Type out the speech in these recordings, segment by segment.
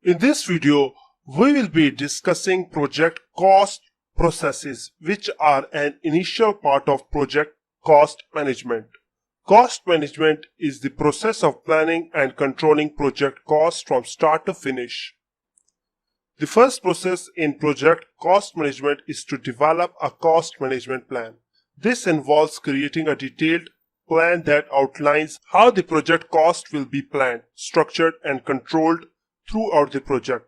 In this video, we will be discussing project cost processes, which are an initial part of project cost management. Cost management is the process of planning and controlling project costs from start to finish. The first process in project cost management is to develop a cost management plan. This involves creating a detailed plan that outlines how the project cost will be planned, structured, and controlled throughout the project.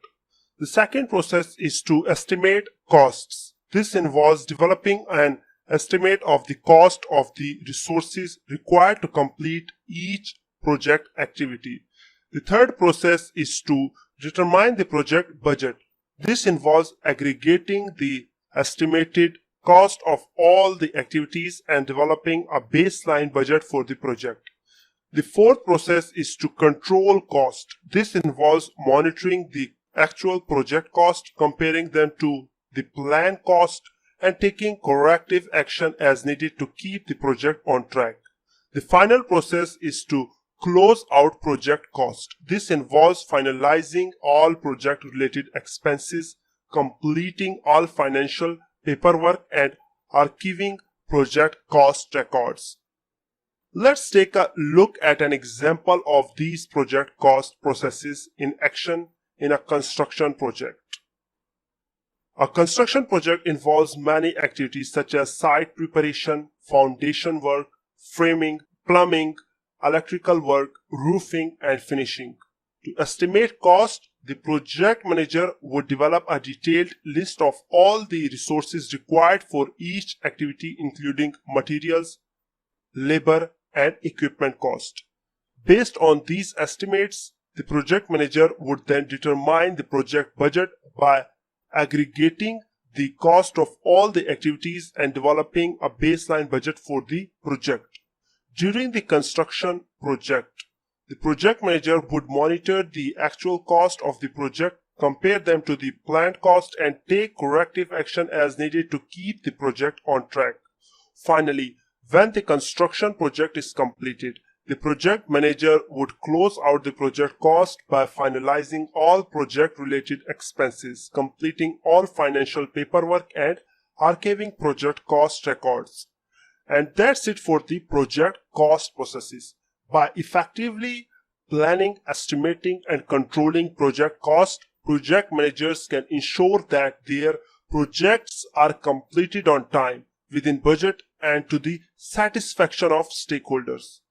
The second process is to estimate costs. This involves developing an estimate of the cost of the resources required to complete each project activity. The third process is to determine the project budget. This involves aggregating the estimated cost of all the activities and developing a baseline budget for the project. The fourth process is to control cost. This involves monitoring the actual project cost, comparing them to the planned cost, and taking corrective action as needed to keep the project on track. The final process is to close out project cost. This involves finalizing all project-related expenses, completing all financial paperwork, and archiving project cost records. Let's take a look at an example of these project cost processes in action in a construction project. A construction project involves many activities such as site preparation, foundation work, framing, plumbing, electrical work, roofing, and finishing. To estimate cost, the project manager would develop a detailed list of all the resources required for each activity, including materials, labor, and equipment cost. Based on these estimates, the project manager would then determine the project budget by aggregating the cost of all the activities and developing a baseline budget for the project. During the construction project, the project manager would monitor the actual cost of the project, compare them to the planned cost, and take corrective action as needed to keep the project on track. Finally, when the construction project is completed, the project manager would close out the project cost by finalizing all project-related expenses, completing all financial paperwork, and archiving project cost records. And that's it for the project cost processes. By effectively planning, estimating, and controlling project cost, project managers can ensure that their projects are completed on time, within budget, and to the satisfaction of stakeholders.